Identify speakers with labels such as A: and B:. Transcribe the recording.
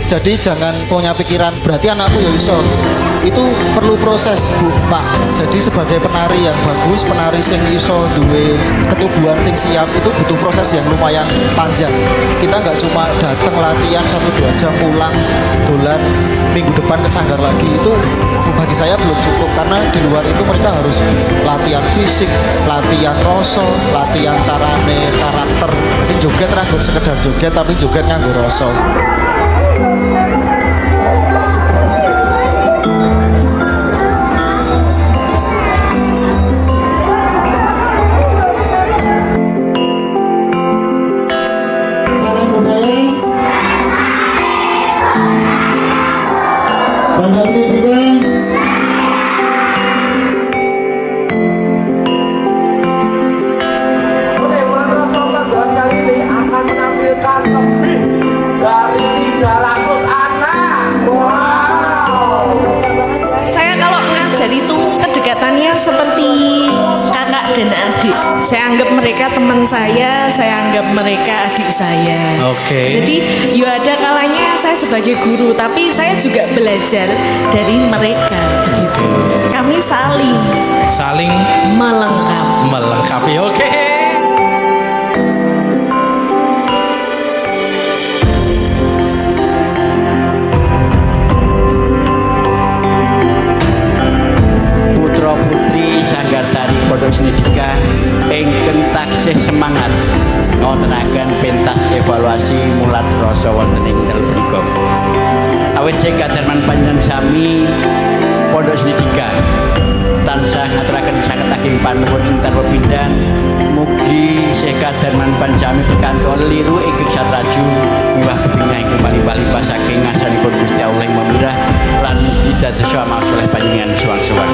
A: Jadi jangan punya pikiran berarti anakku ya iso. Itu perlu proses, Bu, Pak. Jadi sebagai penari yang bagus, penari sing iso duwe ketubuhan sing siap, itu butuh proses yang lumayan panjang. Kita nggak cuma datang latihan 1-2 jam pulang dolan, minggu depan ke sanggar lagi. Itu bagi saya belum cukup, karena di luar itu mereka harus latihan fisik, latihan rasa, latihan carane karakter. Ini joget ranggur sekedar joget, tapi joget nganggo rasa. Pendamping
B: menampilkan lebih dari 300 anak. Wow.
C: Saya kalau ngajar itu kedekatannya seperti kakak dan adik. Saya anggap mereka teman saya anggap mereka adik saya.
D: Oke.
C: Jadi ya ada kalanya saya sebagai guru, tapi saya juga belajar dari mereka begitu. Kami saling
D: melengkapi. Oke.
E: Putri Sanggar Tari Pondok Snedika ingkang taksih semangat ngotenaken pentas evaluasi mulat rasa wonten ing dalem punika. Awit sing kadarman panjenengan sami Pondok Snedika tansah ngaturaken sanget ageng panuwun ing tanpa pindhan mugi sih kadarman panjenengan sami pikantuk liru ingkang satraju miwah bebingah ingkang paling-paling saking ngasanipun Gusti Allah ing mamirah lan mugi dados maksud panjenengan suwang-suwang.